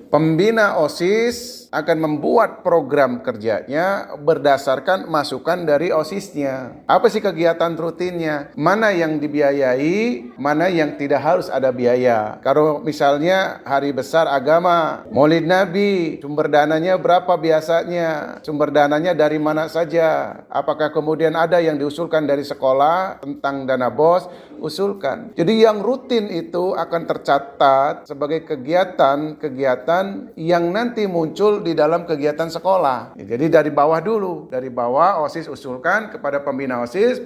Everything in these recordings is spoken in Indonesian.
Pembina OSIS akan membuat program kerjanya berdasarkan masukan dari OSISnya. Apa sih kegiatan rutinnya? Mana yang dibiayai, mana yang tidak harus ada biaya. Kalau misalnya hari besar agama, Maulid Nabi, sumber dananya berapa biasanya? Sumber dananya dari mana saja? Apakah kemudian ada yang diusulkan dari sekolah tentang dana BOS? Usulkan. Jadi yang rutin itu akan tercatat sebagai kegiatan-kegiatan yang nanti muncul di dalam kegiatan sekolah. Jadi dari bawah dulu, dari bawah OSIS usulkan kepada pembina OSIS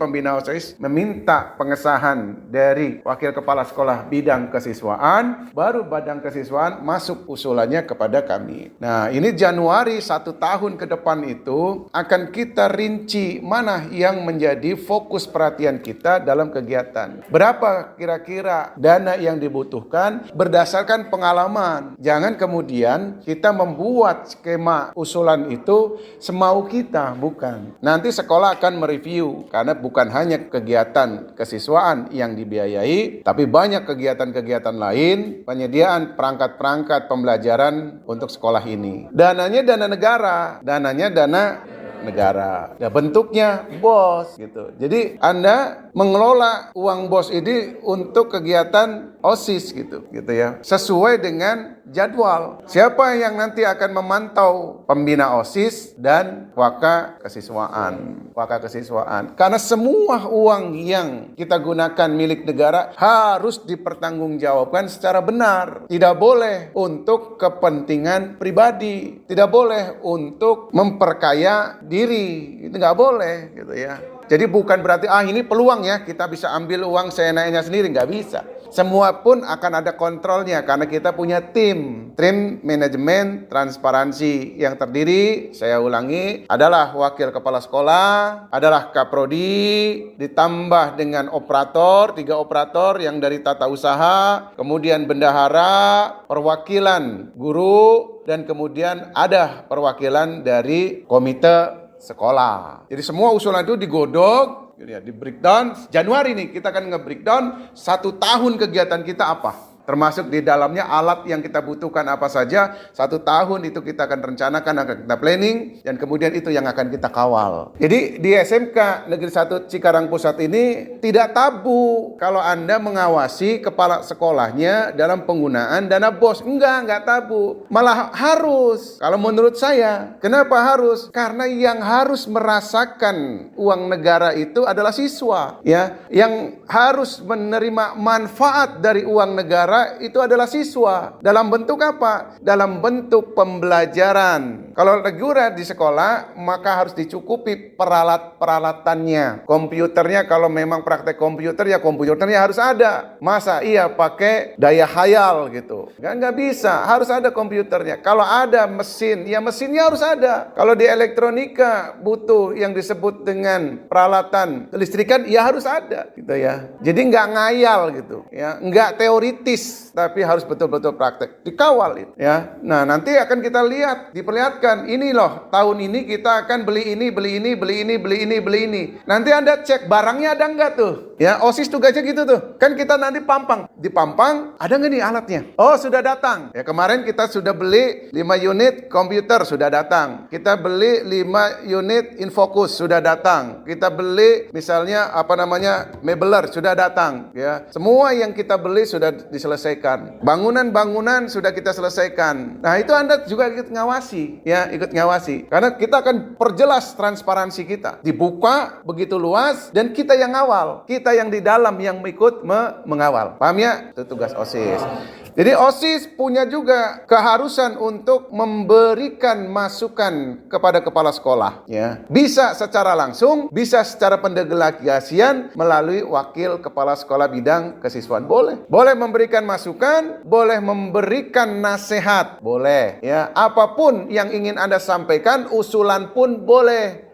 meminta pengesahan dari wakil kepala sekolah bidang kesiswaan, baru badan kesiswaan masuk usulannya kepada kami. Nah, ini Januari 1 tahun ke depan itu akan kita rinci mana yang menjadi fokus perhatian kita dalam kegiatan. Berapa kira-kira dana yang dibutuhkan berdasarkan pengalaman. Jangan kemudian kita membuat skema usulan itu semau kita, bukan. Nanti sekolah akan mereview, karena bukan hanya kegiatan kesiswaan yang dibiayai, tapi banyak kegiatan-kegiatan lain, penyediaan perangkat-perangkat pembelajaran untuk sekolah ini. Dananya dana negara, negara. Ya, bentuknya BOS gitu. Jadi Anda mengelola uang BOS ini untuk kegiatan OSIS gitu ya. Sesuai dengan jadwal. Siapa yang nanti akan memantau pembina OSIS dan waka kesiswaan. Karena semua uang yang kita gunakan milik negara harus dipertanggungjawabkan secara benar. Tidak boleh untuk kepentingan pribadi. Tidak boleh untuk memperkaya diri, itu nggak boleh gitu ya. Jadi bukan berarti ini peluang ya, kita bisa ambil uang seenaknya sendiri, nggak bisa. Semua pun akan ada kontrolnya karena kita punya tim manajemen transparansi yang terdiri, saya ulangi, adalah wakil kepala sekolah, adalah kaprodi, ditambah dengan operator, 3 operator yang dari tata usaha, kemudian bendahara, perwakilan guru, dan kemudian ada perwakilan dari komite sekolah. Jadi semua usulan itu digodok, di breakdown. Januari nih kita akan nge-breakdown 1 tahun kegiatan kita apa. Termasuk di dalamnya alat yang kita butuhkan apa saja. 1 tahun itu kita akan rencanakan, akan kita planning, dan kemudian itu yang akan kita kawal. Jadi di SMK Negeri 1 Cikarang Pusat ini tidak tabu kalau Anda mengawasi kepala sekolahnya dalam penggunaan dana BOS. Enggak tabu. Malah harus. Kalau menurut saya, kenapa harus? Karena yang harus merasakan uang negara itu adalah siswa, ya. Yang harus menerima manfaat dari uang negara itu adalah siswa. Dalam bentuk apa? Dalam bentuk pembelajaran. Kalau reguler di sekolah, maka harus dicukupi peralatannya. Komputernya, kalau memang praktek komputer, ya komputernya harus ada. Masa iya pakai daya khayal gitu? Nggak bisa. Harus ada komputernya. Kalau ada mesin, ya mesinnya harus ada. Kalau di elektronika butuh yang disebut dengan peralatan kelistrikan, ya harus ada gitu ya. Jadi nggak ngayal gitu ya, nggak teoritis, tapi harus betul-betul praktek, dikawal itu ya. Nah, nanti akan kita lihat, diperlihatkan, ini loh tahun ini kita akan beli ini. Nanti Anda cek barangnya ada enggak tuh ya. OSIS tugasnya gitu tuh kan, kita nanti dipampang, ada nggak nih alatnya? Oh, sudah datang ya. Kemarin kita sudah beli 5 unit komputer, sudah datang. Kita beli 5 unit infocus, sudah datang. Kita beli misalnya mebeler, sudah datang ya. Semua yang kita beli sudah diselesaikan. Bangunan sudah kita selesaikan. Nah, itu Anda juga ikut ngawasi ya, karena kita akan perjelas transparansi kita, dibuka begitu luas, dan kita yang ngawal, kita yang di dalam yang ikut mengawal. Paham ya? Itu tugas OSIS. Jadi OSIS punya juga keharusan untuk memberikan masukan kepada kepala sekolah ya. Bisa secara langsung, bisa secara pendelegasian melalui wakil kepala sekolah bidang kesiswaan. Boleh memberikan masukan, boleh memberikan nasihat, boleh ya. Apapun yang ingin Anda sampaikan, usulan pun boleh.